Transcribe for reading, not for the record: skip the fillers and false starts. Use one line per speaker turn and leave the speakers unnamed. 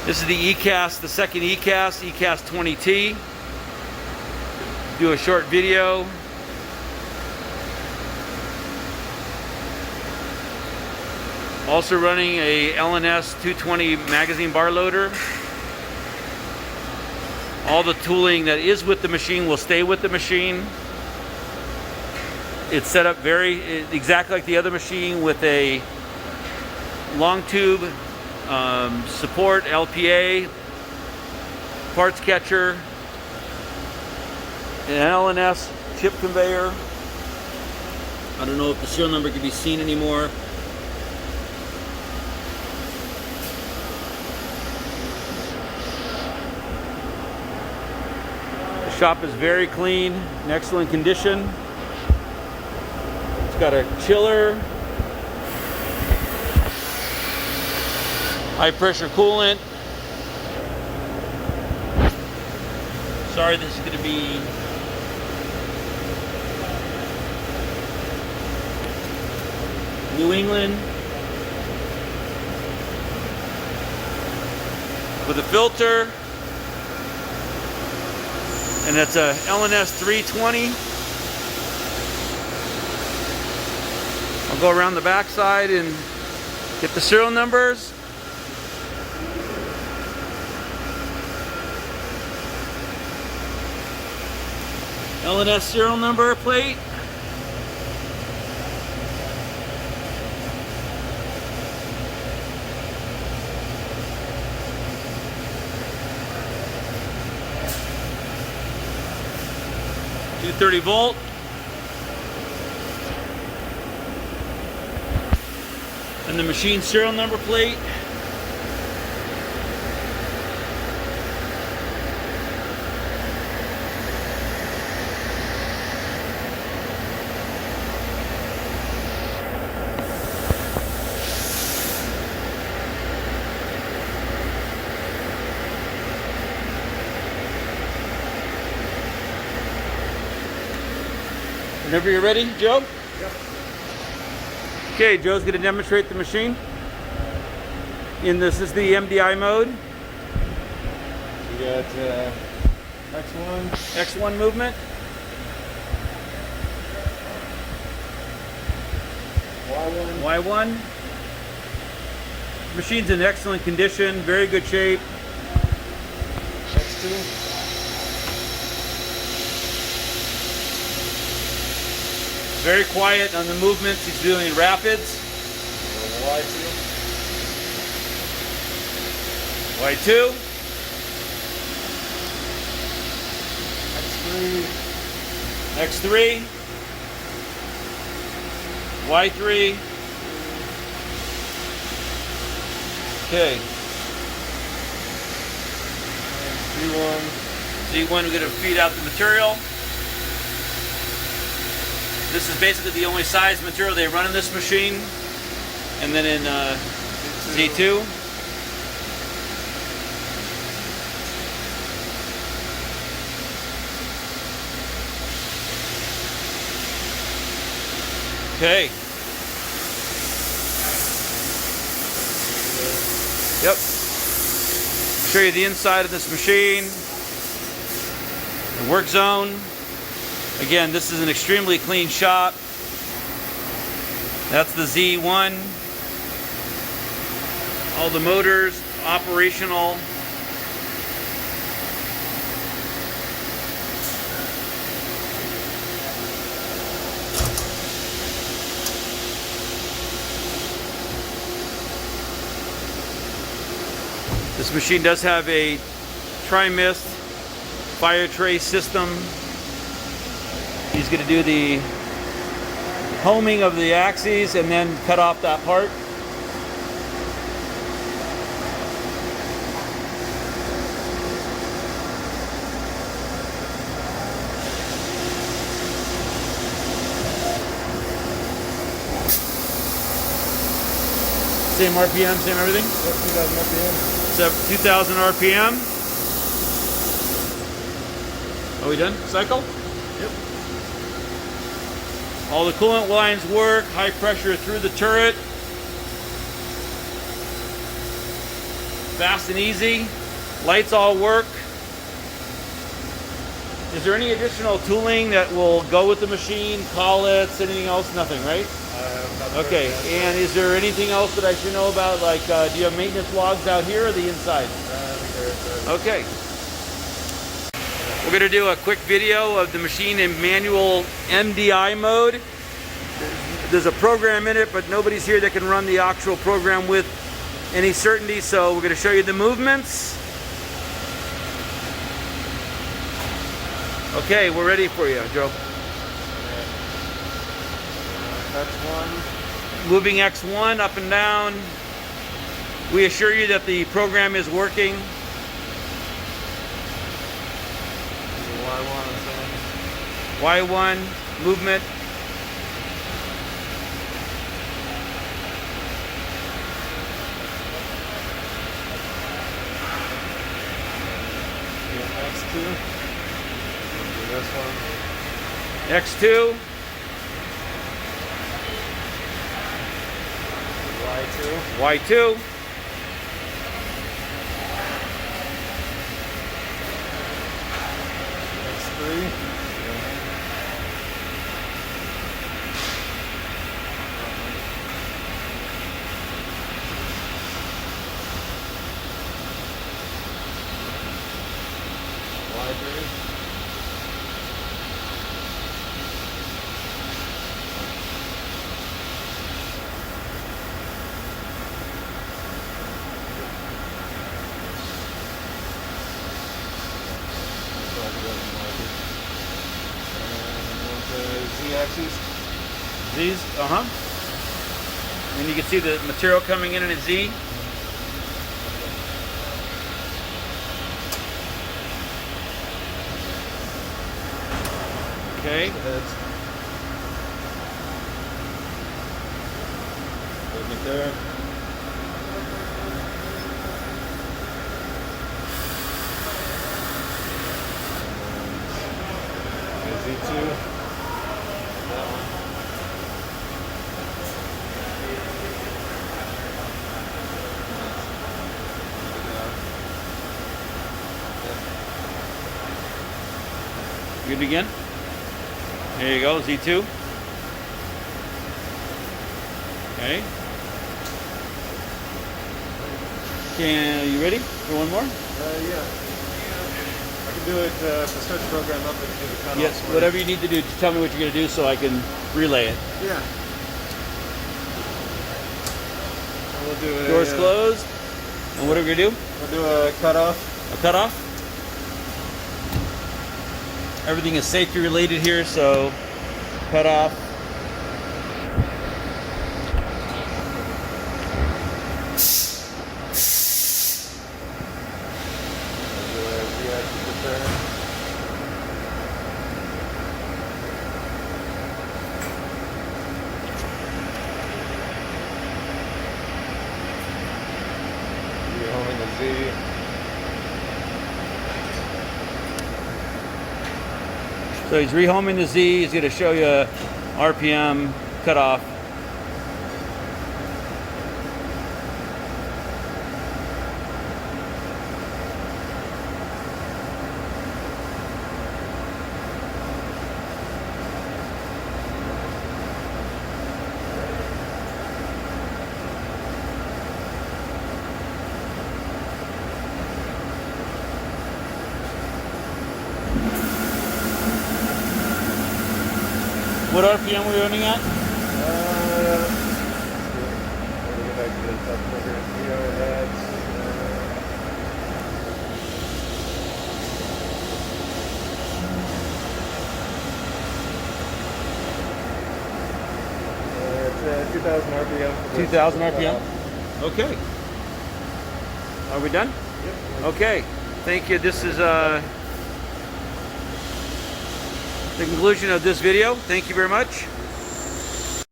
This is the Ecas, the second Ecas 20T. Do a short video. Also running a LNS 220 magazine bar loader. All the tooling that is with the machine will stay with the machine. It's set up exactly like the other machine with a long tube support, LPA, parts catcher, an LNS chip conveyor. I don't know if the serial number can be seen anymore. The shop is very clean, in excellent condition. It's got a chiller, high pressure coolant. Sorry, this is going to be New England with a filter, and that's a LNS 320. I'll go around the back side and get the serial numbers. LNS serial number plate. .230 volt. And the machine serial number plate. Whenever you're ready, Joe?
Yep.
Okay, Joe's going to demonstrate the machine. This is the MDI mode.
We got X1.
X1 movement. Y1. Machine's in excellent condition, very good shape.
X2.
Very quiet on the movements. He's doing rapids.
Y2.
Y2.
X3.
X3. Y3. Okay.
Z1.
Z1, we're going to feed out the material. This is basically the only size material they run in this machine. And then in Z2. Okay. Yep. Show you the inside of this machine. The work zone. Again, this is an extremely clean shop. That's the Z1. All the motors operational. This machine does have a tri-mist fire tray system. He's going to do the homing of the axes and then cut off that part. Same RPM, same everything?
Yep, 2000 RPM.
So 2000 RPM. Are we done? Cycle?
Yep.
All the coolant lines work, high pressure through the turret. Fast and easy. Lights all work. Is there any additional tooling that will go with the machine? Collets, anything else? Nothing, right? Okay, and is there anything else that I should know about? Like, do you have maintenance logs out here or the inside? Okay. We're going to do a quick video of the machine in manual MDI mode. There's a program in it, but nobody's here that can run the actual program with any certainty, so we're going to show you the movements. Okay, we're ready for you, Joe.
X1.
Moving X1 up and down. We assure you that the program is working. Y1 movement.
X2. This one.
X2.
Y2.
Y2.
X3. Y3. Z-axis.
Z's, and you can see the material coming in a Z. Okay.
Heads. Movement there. Z2. That one.
Good to begin. There you go, Z2. Okay. You ready for one more?
Yeah. I can do it to start the program up and do the cutoff.
Yes, whatever you need to do, just tell me what you're going to do so I can relay it.
Yeah. We'll do it.
Doors closed. And what are we going to do?
We'll do a cutoff.
A cutoff. Everything is safety related here, so cut off.
Rehoming the Z.
So he's rehoming the Z. He's going to show you RPM cutoff. What RPM were you running at?
Let me get back to the top trigger. We are at 2,000 RPM.
2,000 RPM? Okay. Are we done?
Yep.
Okay. Thank you. This is the conclusion of this video. Thank you very much.